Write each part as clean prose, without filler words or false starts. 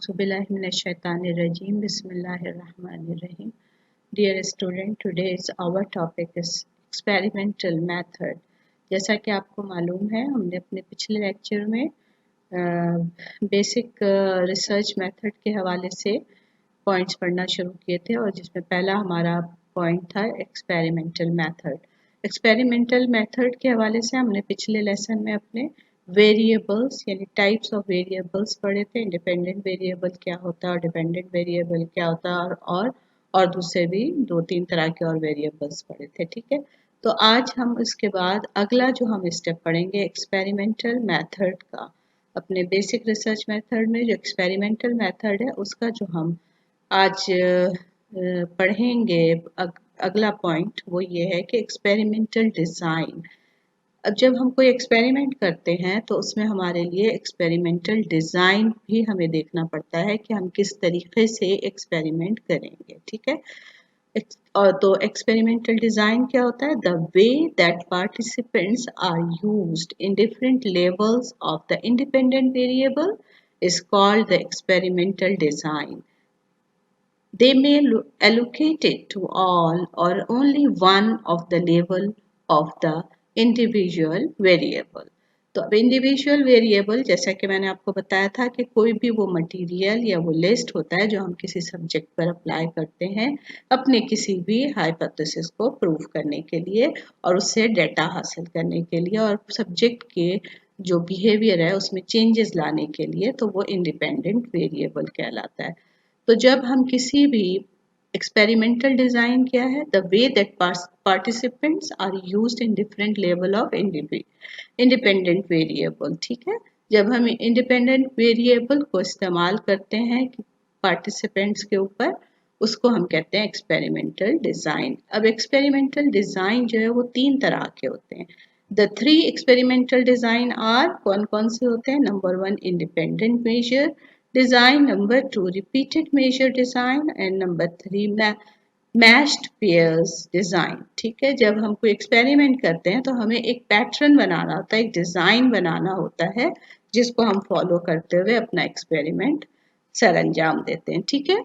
A'udzubillahiminash-shaytanir-rajim. Bismillahir-rahmanir-rahim. Dear student, today's our topic is experimental method. जैसा कि आपको मालूम है, हमने अपने पिछले लेक्चर में बेसिक रिसर्च मेथड के हवाले से पॉइंट्स पढ़ना शुरू किए थे और जिसमें पहला हमारा पॉइंट था एक्सपेरिमेंटल मेथड। एक्सपेरिमेंटल मेथड के हवाले से हमने पिछले लेसन में अपने वेरिएबल्स यानी टाइप्स ऑफ वेरिएबल्स पढ़े थे। इंडिपेंडेंट वेरिएबल क्या होता है और डिपेंडेंट वेरिएबल क्या होता है और दूसरे भी 2-3 तरह के और वेरिएबल्स पढ़े थे। ठीक है, तो आज हम इसके बाद अगला जो हम स्टेप पढ़ेंगे एक्सपेरिमेंटल मेथड का। अपने बेसिक रिसर्च मेथड में जो एक्सपेरिमेंटल मेथड है उसका जो हम आज पढ़ेंगे अगला पॉइंट वो ये है कि एक्सपेरिमेंटल डिज़ाइन। अब जब हम कोई एक्सपेरिमेंट करते हैं तो उसमें हमारे लिए एक्सपेरिमेंटल डिज़ाइन भी हमें देखना पड़ता है कि हम किस तरीके से एक्सपेरिमेंट करेंगे। ठीक है, और तो एक्सपेरिमेंटल डिज़ाइन क्या होता है? The way that participants are used in different levels of the independent variable is called the experimental design. They may allocate it to all or only one of the level of the individual variable. तो अब individual variable जैसा कि मैंने आपको बताया था कि कोई भी वो मटेरियल या वो लिस्ट होता है जो हम किसी सब्जेक्ट पर अप्लाई करते हैं अपने किसी भी हाइपोथेसिस को प्रूव करने के लिए और उससे डेटा हासिल करने के लिए और सब्जेक्ट के जो बिहेवियर है उसमें चेंजेस लाने के लिए, तो वो इंडिपेंडेंट वेरिएबल कहलाता है। तो जब हम किसी भी एक्सपेरिमेंटल डिज़ाइन क्या है? The way that participants are used in different level of independent variable. ठीक है, जब हम इंडिपेंडेंट वेरिएबल को इस्तेमाल करते हैं पार्टिसिपेंट्स के ऊपर, उसको हम कहते हैं एक्सपेरिमेंटल डिज़ाइन। अब एक्सपेरिमेंटल डिज़ाइन जो है वो 3 तरह के होते हैं। द 3 एक्सपेरिमेंटल डिज़ाइन आर कौन कौन से होते हैं? Number 1 independent measure design, number 2 repeated measure design and number 3 matched pairs design. ठीक है, जब हम कोई एक्सपेरिमेंट करते हैं तो हमें एक पैटर्न बनाना होता है, एक डिज़ाइन बनाना होता है जिसको हम फॉलो करते हुए अपना एक्सपेरिमेंट सर अंजाम देते हैं। ठीक है,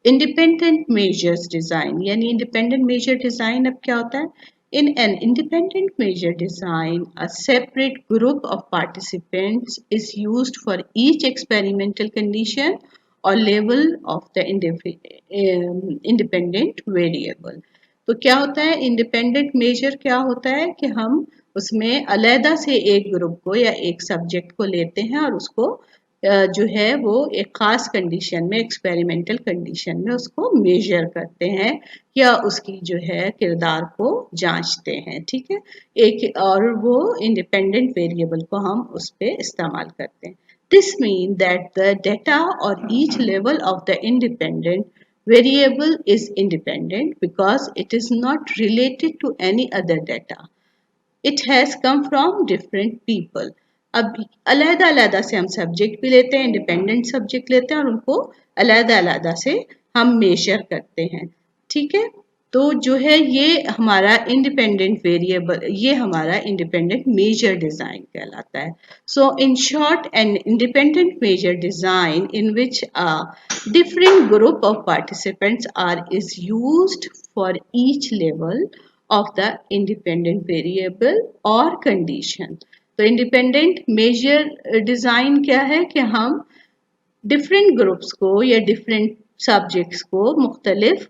इंडिपेंडेंट मेजर्स डिज़ाइन यानी इंडिपेंडेंट मेजर डिज़ाइन अब क्या होता है? In an independent measure design, a separate group of participants is used for each experimental condition or level of the independent variable. तो क्या होता है इंडिपेंडेंट मेजर? क्या होता है कि हम उसमें अलहदा से एक ग्रुप को या एक सब्जेक्ट को लेते हैं और उसको जो है वो एक ख़ास कंडीशन में एक्सपेरिमेंटल कंडीशन में उसको मेजर करते हैं या उसकी जो है किरदार को जांचते हैं। ठीक है, एक और वो इंडिपेंडेंट वेरिएबल को हम उस पर इस्तेमाल करते हैं। This mean that the data और each level of the independent variable is independent because it is not related to any other data. It has come from different people. अब अलग-अलग से हम सब्जेक्ट भी लेते हैं, इंडिपेंडेंट सब्जेक्ट लेते हैं और उनको अलग-अलग से हम मेजर करते हैं। ठीक है, तो जो है ये हमारा इंडिपेंडेंट वेरिएबल, ये हमारा इंडिपेंडेंट मेजर डिज़ाइन कहलाता है। So in short, an independent measure design in which a different group of participants are is used for each level of the independent variable or condition. तो independent measure design क्या है कि हम different groups को या different subjects को मुख्तलिफ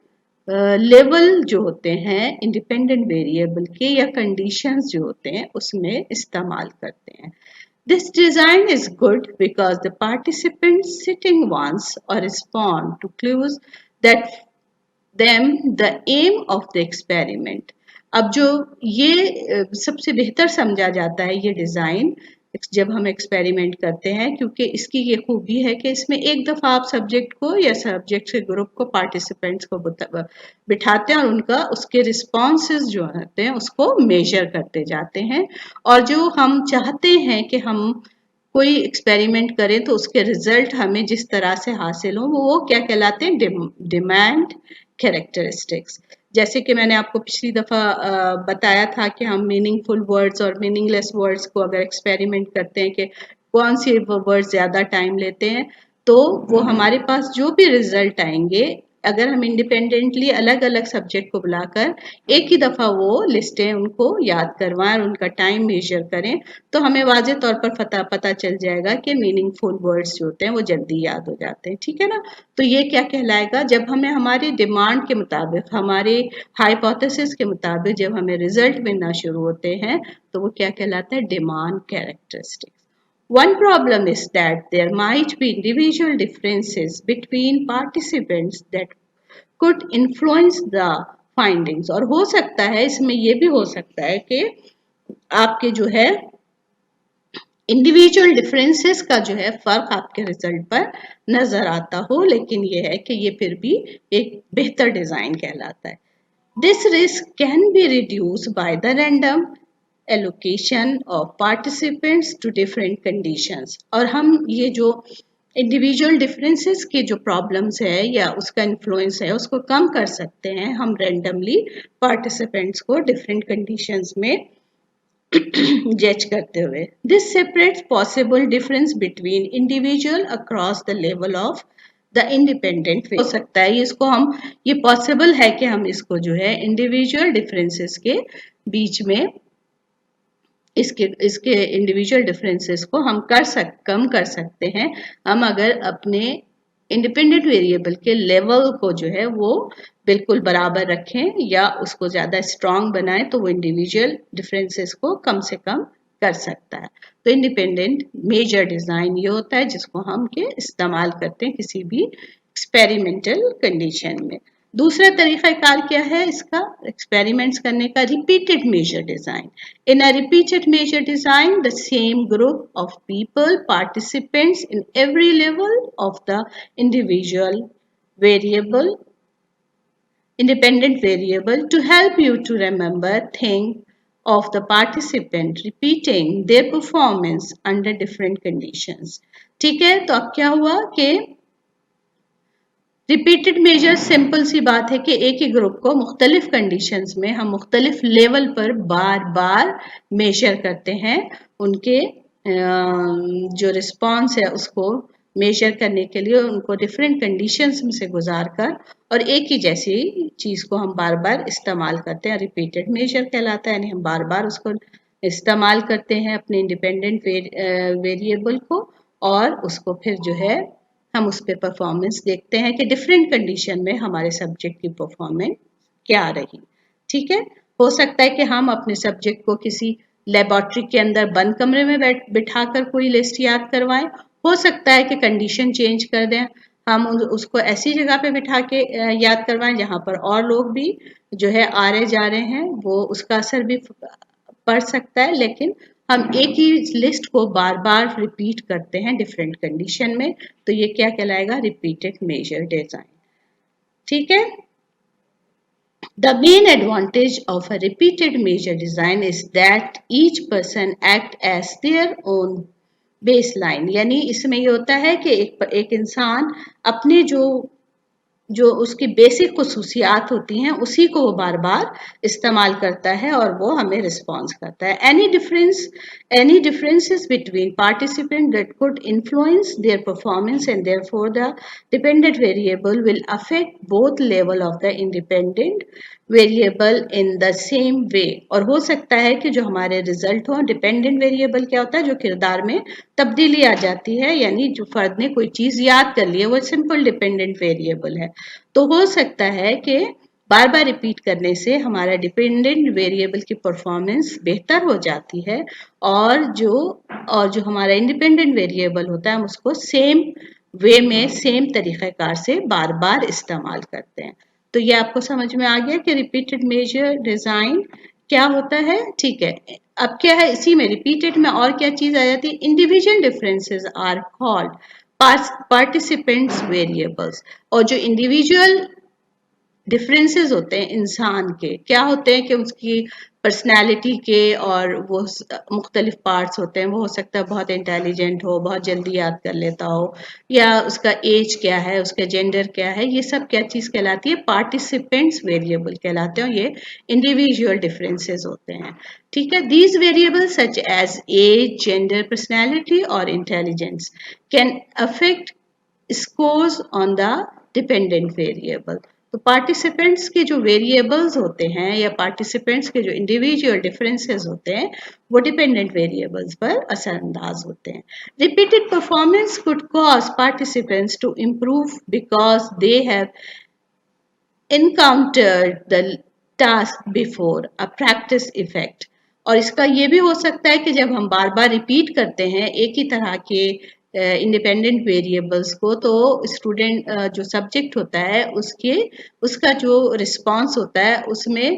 level जो होते हैं इंडिपेंडेंट वेरिएबल के या कंडीशंस जो होते हैं उसमें इस्तेमाल करते हैं. This design is good because the participants sitting once or respond to clues that them the aim of the experiment. अब जो ये सबसे बेहतर समझा जाता है ये डिज़ाइन जब हम एक्सपेरिमेंट करते हैं, क्योंकि इसकी ये खूबी है कि इसमें एक दफ़ा आप सब्जेक्ट को या सब्जेक्ट के ग्रुप को पार्टिसिपेंट्स को बिठाते हैं और उनका उसके रिस्पॉन्सेस जो होते हैं उसको मेजर करते जाते हैं और जो हम चाहते हैं कि हम कोई एक्सपेरिमेंट करें तो उसके रिजल्ट हमें जिस तरह से हासिल हो वो क्या कहलाते हैं? Demand characteristics. जैसे कि मैंने आपको पिछली दफ़ा बताया था कि हम मीनिंगफुल वर्ड्स और मीनिंगलेस वर्ड्स को अगर एक्सपेरिमेंट करते हैं कि कौन सी वर्ड्स ज़्यादा टाइम लेते हैं, तो वो हमारे पास जो भी रिजल्ट आएंगे, अगर हम इंडिपेंडेंटली अलग अलग सब्जेक्ट को बुलाकर एक ही दफ़ा वो लिस्टें उनको याद करवाएं और उनका टाइम मेजर करें, तो हमें वाज़े तौर पर पता चल जाएगा कि मीनिंगफुल वर्ड्स जो होते हैं वो जल्दी याद हो जाते हैं। ठीक है ना। तो ये क्या कहलाएगा, जब हमें हमारी डिमांड के मुताबिक, हमारे हाइपोथेसिस के मुताबिक जब हमें रिजल्ट मिलना शुरू होते हैं, तो वो क्या कहलाता है, demand characteristics. One problem is that there might be individual differences between participants that could influence the findings। और हो सकता है, इसमें ये भी हो सकता है कि आपके जो है इंडिविजुअल डिफरेंसेस का जो है फर्क आपके रिजल्ट पर नजर आता हो, लेकिन ये है कि ये फिर भी एक बेहतर डिजाइन कहलाता है। This risk can be reduced by the random allocation of participants to different conditions। और हम ये जो इंडिविजुअल डिफरेंसेस की जो प्रॉब्लम्स है या उसका इन्फ्लुएंस है उसको कम कर सकते हैं हम रेंडमली पार्टिसिपेंट्स को डिफरेंट कंडीशंस में जज करते हुए। This separates possible difference between individual across the level of the independent. हो सकता है इसको हम, ये पॉसिबल है कि हम इसको जो है इंडिविजुअल डिफरेंसेस के बीच में इसके इंडिविजुअल डिफरेंसेस को हम कम कर सकते हैं हम अगर अपने इंडिपेंडेंट वेरिएबल के लेवल को जो है वो बिल्कुल बराबर रखें या उसको ज़्यादा स्ट्रांग बनाएं, तो वो इंडिविजुअल डिफरेंसेस को कम से कम कर सकता है। तो इंडिपेंडेंट मेजर डिज़ाइन ये होता है जिसको हम के इस्तेमाल करते हैं किसी भी एक्सपेरिमेंटल कंडीशन में। दूसरा तरीक़ाकार क्या है इसका एक्सपेरिमेंट्स करने का, repeated measure design. In a repeated measure design, the same group of people participants in every level of the individual variable, independent variable, to help you to remember, think of the participant repeating their performance under different conditions। ठीक है, तो अब क्या हुआ कि repeated major simple सी बात है कि एक ही ग्रुप को मुख्तलिफ कंडीशंस में हम मुख्तलिफ लेवल पर बार बार मेजर करते हैं, उनके जो रिस्पॉन्स है उसको मेजर करने के लिए उनको डिफरेंट कंडीशंस में से गुजार कर और एक ही जैसी चीज़ को हम बार बार इस्तेमाल करते हैं, रिपीटेड मेजर कहलाता है। यानी हम बार बार उसको इस्तेमाल करते हैं अपने इंडिपेंडेंट वेरिएबल को और उसको फिर जो है हम उस पर परफॉर्मेंस देखते हैं कि डिफरेंट कंडीशन में हमारे सब्जेक्ट की परफॉर्मेंस क्या रही। ठीक है, हो सकता है कि हम अपने सब्जेक्ट को किसी लेबोरेटरी के अंदर बंद कमरे में बिठाकर कोई लिस्ट याद करवाएं, हो सकता है कि कंडीशन चेंज कर दें, हम उसको ऐसी जगह पे बिठा के याद करवाएं जहाँ पर और लोग भी जो है आ रहे जा रहे हैं, वो उसका असर भी पड़ सकता है। लेकिन हम एक ही लिस्ट को बार बार रिपीट करते हैं डिफरेंट कंडीशन में, तो ये क्या कहलाएगा, रिपीटेड मेजर डिजाइन। ठीक है, the main advantage of a repeated measure design is that each person act as their own baseline. यानी इसमें ये होता है कि एक इंसान अपने जो उसकी बेसिक खुसूसियात होती हैं उसी को वो बार बार इस्तेमाल करता है और वो हमें रिस्पॉन्स करता है। Any differences between participant that could influence their performance and therefore the dependent variable will affect both level of the independent variable in the same way. और हो सकता है कि जो हमारे रिजल्ट हो, डिपेंडेंट वेरिएबल क्या होता है, जो किरदार में तब्दीली आ जाती है, यानी जो फर्द ने कोई चीज़ याद कर ली है वो सिंपल डिपेंडेंट वेरिएबल है। तो हो सकता है कि बार बार रिपीट करने से हमारा डिपेंडेंट वेरिएबल की परफॉर्मेंस बेहतर हो जाती है और जो हमारा इंडिपेंडेंट वेरिएबल होता है हम उसको सेम वे में सेम तरीक़ेकार से बार बार इस्तेमाल करते हैं। तो ये आपको समझ में आ गया कि रिपीटेड मेजर डिज़ाइन क्या होता है। ठीक है, अब क्या है इसी में रिपीटेड में और क्या चीज़ आ जाती है, individual differences are called participants variables. और जो इंडिविजुअल डिफरेंसेस होते हैं इंसान के, क्या होते हैं कि उसकी पर्सनैलिटी के और वो मुख्तलिफ पार्ट्स होते हैं, वो हो सकता है बहुत इंटेलिजेंट हो, बहुत जल्दी याद कर लेता हो, या उसका एज क्या है, उसका जेंडर क्या है, ये सब क्या चीज़ कहलाती है, पार्टिसिपेंट्स वेरिएबल कहलाते हैं। ये इंडिविजुअल डिफरेंसेस होते हैं। ठीक है, these variable such as age, gender, personality और intelligence can affect scores on the dependent variable. तो पार्टिसिपेंट्स के जो वेरिएबल्स होते हैं या पार्टिसिपेंट्स के जो इंडिविजुअल डिफरेंसेस होते हैं वो डिपेंडेंट वेरिएबल्स पर असरअंदाज होते हैं. Repeated performance could cause participants to improve because they have encountered the task before a practice effect. और इसका ये भी हो सकता है कि जब हम बार बार रिपीट करते हैं एक ही तरह के इंडिपेंडेंट वेरिएबल्स को तो स्टूडेंट जो सब्जेक्ट होता है उसका जो रिस्पॉन्स होता है उसमें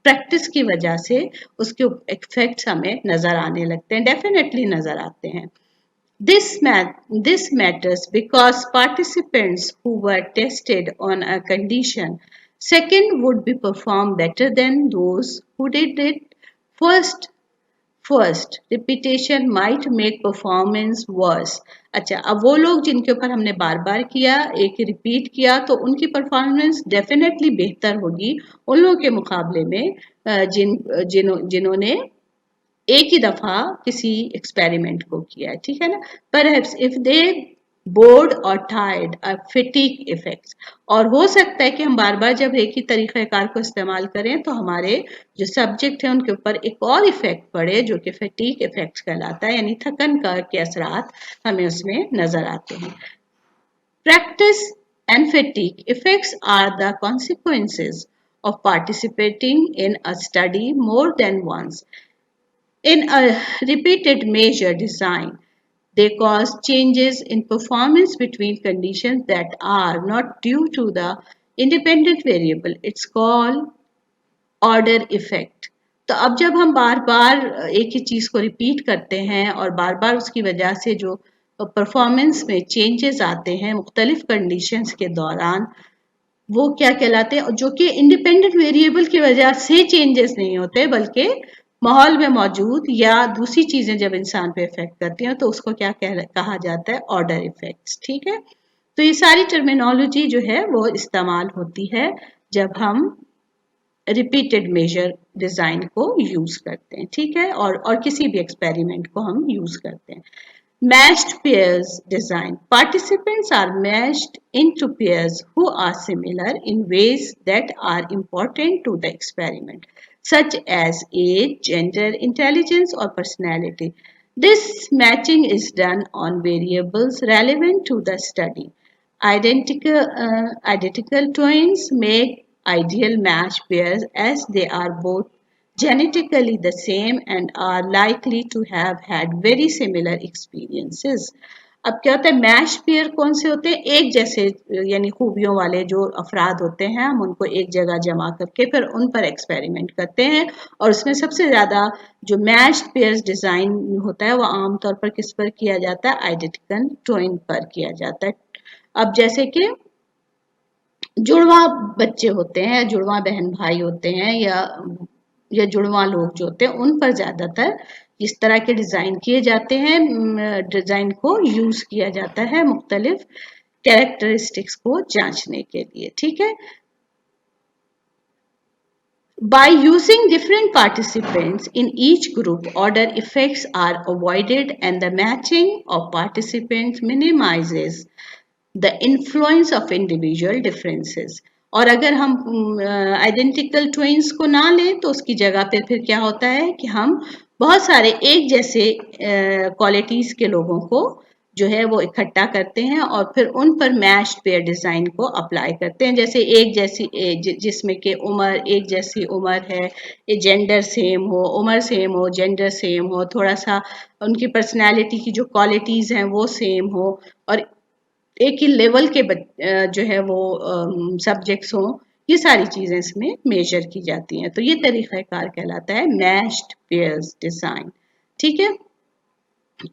प्रैक्टिस की वजह से उसके इफेक्ट्स हमें नजर आने लगते हैं, डेफिनेटली नजर आते हैं. This matters because participants who were tested on a condition second would be perform better than those who did it first. First, repetition might make performance worse. अच्छा, अब वो लोग जिनके ऊपर हमने बार बार किया, एक रिपीट किया तो उनकी परफॉर्मेंस डेफिनेटली बेहतर होगी उन लोगों के मुकाबले में जिन्होंने एक ही दफा किसी एक्सपेरिमेंट को किया है, ठीक है ना. परहैप्स इफ दे बोर्ड और टायर्ड फिटिक इफेक्ट्स, और हो सकता है कि हम बार बार जब एक ही तरीक़ाकार को इस्तेमाल करें तो हमारे जो सब्जेक्ट हैं उनके ऊपर एक और इफेक्ट पड़े जो कि फिटिक इफेक्ट्स कहलाता है, यानी थकन के असरात हमें उसमें नजर आते हैं. Practice and fatigue effects are the consequences of participating in a study more than once. In a repeated measure design, they cause changes in performance between conditions that are not due to the independent variable. It's called order effect. तो अब जब हम बार बार एक ही चीज़ को repeat करते हैं और बार बार उसकी वजह से जो परफॉर्मेंस में चेंजेस आते हैं मुख्तलिफ कंडीशंस के दौरान, वो क्या कहलाते हैं, जो कि इंडिपेंडेंट वेरिएबल की वजह से चेंजेस नहीं होते बल्कि माहौल में मौजूद या दूसरी चीजें जब इंसान पे इफेक्ट करती हैं तो उसको क्या कहा जाता है, ऑर्डर इफेक्ट्स. ठीक है, तो ये सारी टर्मिनोलॉजी जो है वो इस्तेमाल होती है जब हम रिपीटेड मेजर डिजाइन को यूज करते हैं. ठीक है, और किसी भी एक्सपेरिमेंट को हम यूज करते हैं. Matched pairs design. Participants are matched into pairs who are similar in ways that are important to the experiment, such as age, gender, intelligence, or personality. This matching is done on variables relevant to the study. Identical twins make ideal match pairs as they are both genetically the same and are likely to have had very similar experiences. अब क्या होता है, match pair कौन से होते हैं, एक जैसे यानी खूबियों वाले जो अफराद होते हैं हम उनको एक जगह जमा करके फिर उन पर एक्सपेरिमेंट करते हैं और उसमें सबसे ज़्यादा जो मैच पेयर्स डिज़ाइन होता है वो आमतौर पर किस पर किया जाता है, आइडेंटिकल ट्विन पर किया जाता है. अब जैसे कि जुड़वा बच्चे होते हैं, जुड़वा बहन भाई होते हैं या जुड़वा लोग जो होते हैं उन पर ज़्यादातर इस तरह के डिज़ाइन किए जाते हैं. डिज़ाइन को यूज़ किया जाता है मुख्तलिफ कैरेक्टरिस्टिक्स को जांचने के लिए. ठीक है, by using different participants in each group, order effects are avoided and the matching of participants minimizes the influence of individual differences. और अगर हम आइडेंटिकल ट्विंस को ना लें तो उसकी जगह पे फिर क्या होता है कि हम बहुत सारे एक जैसे क्वालिटीज के लोगों को जो है वो इकट्ठा करते हैं और फिर उन पर मैच्ड पेयर डिज़ाइन को अप्लाई करते हैं. जैसे एक जैसी जिसमें कि उम्र एक जैसी उम्र है, जेंडर सेम हो, उम्र सेम हो, जेंडर सेम हो, थोड़ा सा उनकी पर्सनैलिटी की जो क्वालिटीज़ हैं वो सेम हो और एक ही लेवल के जो है वो सब्जेक्ट्स हों, ये सारी चीज़ें इसमें मेजर की जाती हैं. तो ये तरीक़ाकार कहलाता है मैच्ड पेयर्स डिज़ाइन. ठीक है,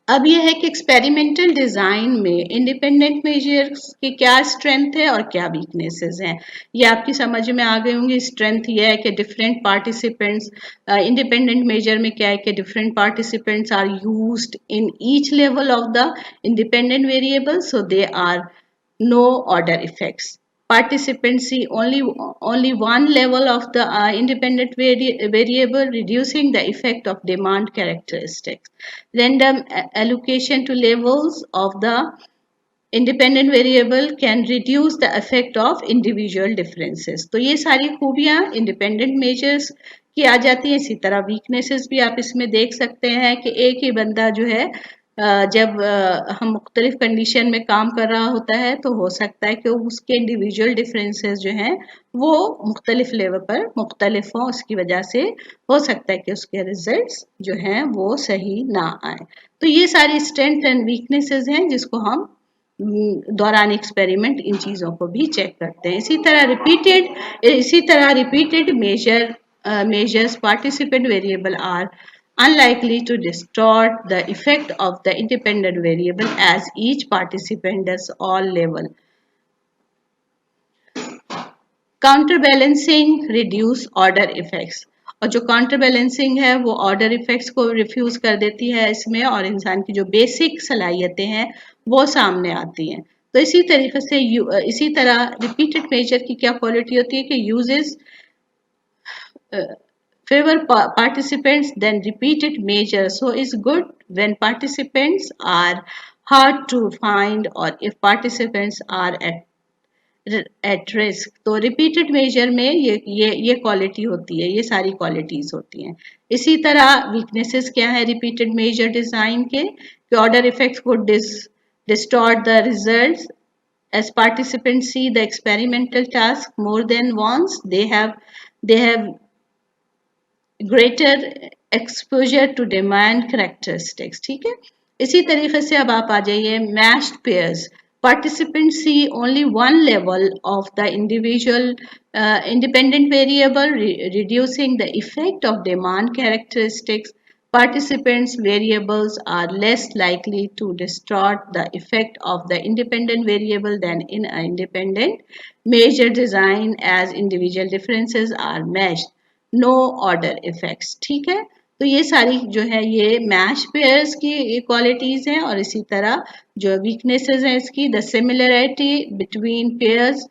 अब यह है कि एक्सपेरिमेंटल डिज़ाइन में इंडिपेंडेंट मेजर्स की क्या स्ट्रेंथ है और क्या वीकनेसेस हैं, ये आपकी समझ में आ गई होंगी. स्ट्रेंथ ये है कि डिफरेंट पार्टिसिपेंट्स, इंडिपेंडेंट मेजर में क्या है कि different participants are used in each level of the independent variable, so they are no order effects. Participants see only one level of the independent variable, reducing the effect of demand characteristics. Random allocation to levels of the independent variable can reduce the effect of individual differences. तो ये सारी खूबियां independent measures की आ जाती है। इसी तरह weaknesses भी आप इसमें देख सकते हैं कि एक ही बंदा जो है जब हम मुख्तलिफ कंडीशन में काम कर रहा होता है तो हो सकता है कि उसके इंडिविजुअल डिफरेंसेस जो हैं वो मुख्तलिफ लेवल पर मुख्तलिफ हों, उसकी वजह से हो सकता है कि उसके रिजल्ट्स जो हैं वो सही ना आए। तो ये सारी स्ट्रेंथ एंड वीकनेसेस हैं जिसको हम दौरान एक्सपेरिमेंट इन चीज़ों को भी चेक करते हैं। इसी तरह repeated measures participant variable are unlikely to distort the effect of the independent variable as each participant does all level. Counter balancing reduce order effects, और जो काउंटर बैलेंसिंग है वो ऑर्डर इफेक्ट्स को रिफ्यूज कर देती है इसमें, और इंसान की जो बेसिक सलाहियतें हैं वो सामने आती हैं। तो इसी तरह रिपीटेड मेजर की क्या क्वालिटी होती है कि uses favor participants than repeated measures, so is good when participants are hard to find or if participants are at risk। तो रिपीटेड मेजर में ये क्वालिटी होती है, ये सारी क्वालिटीज होती हैं। इसी तरह वीकनेसेस क्या है रिपीटेड मेजर डिजाइन के कि order effects would distort the results as participants see the experimental task more than once, they have greater exposure to demand characteristics। ठीक है, इसी तरीके से अब आप आ जाइए matched pairs. Participants see only one level of the individual independent variable, reducing the effect of demand characteristics. Participants' variables are less likely to distort the effect of the independent variable than in an independent measure design as individual differences are matched. No order effects. ठीक है, तो ये सारी जो है ये match pairs की qualities हैं, और इसी तरह जो वीकनेसेस हैं इसकी, the similarity between pairs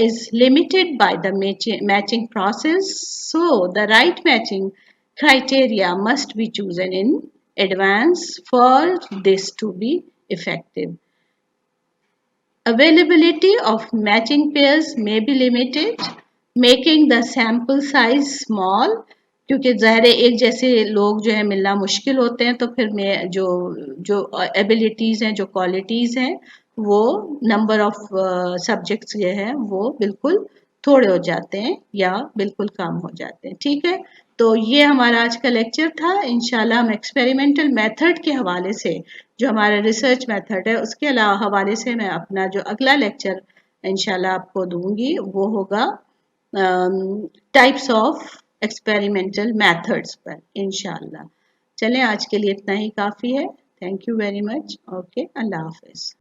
is limited by the matching process, so the right matching criteria must be chosen in advance for this to be effective. Availability of matching pairs may be limited, making the sample size small, क्योंकि ज़ाहिर है एक जैसे लोग जो है मिलना मुश्किल होते हैं, तो फिर मैं जो जो एबिलिटीज़ हैं, जो क्वालिटीज़ हैं, वो नंबर ऑफ सब्जेक्ट्स ये हैं वो बिल्कुल थोड़े हो जाते हैं या बिल्कुल कम हो जाते हैं। ठीक है, तो ये हमारा आज का लेक्चर था। इंशाल्लाह हम एक्सपेरिमेंटल मेथड के हवाले से, जो हमारा रिसर्च मेथड है, उसके अलावा हवाले से मैं अपना जो अगला लेक्चर इंशाल्लाह आपको दूंगी वो होगा टाइप्स ऑफ एक्सपेरिमेंटल मेथड्स पर इंशाल्लाह। चलें, आज के लिए इतना ही काफ़ी है। Thank you very much. Okay, अल्लाह हाफिज़।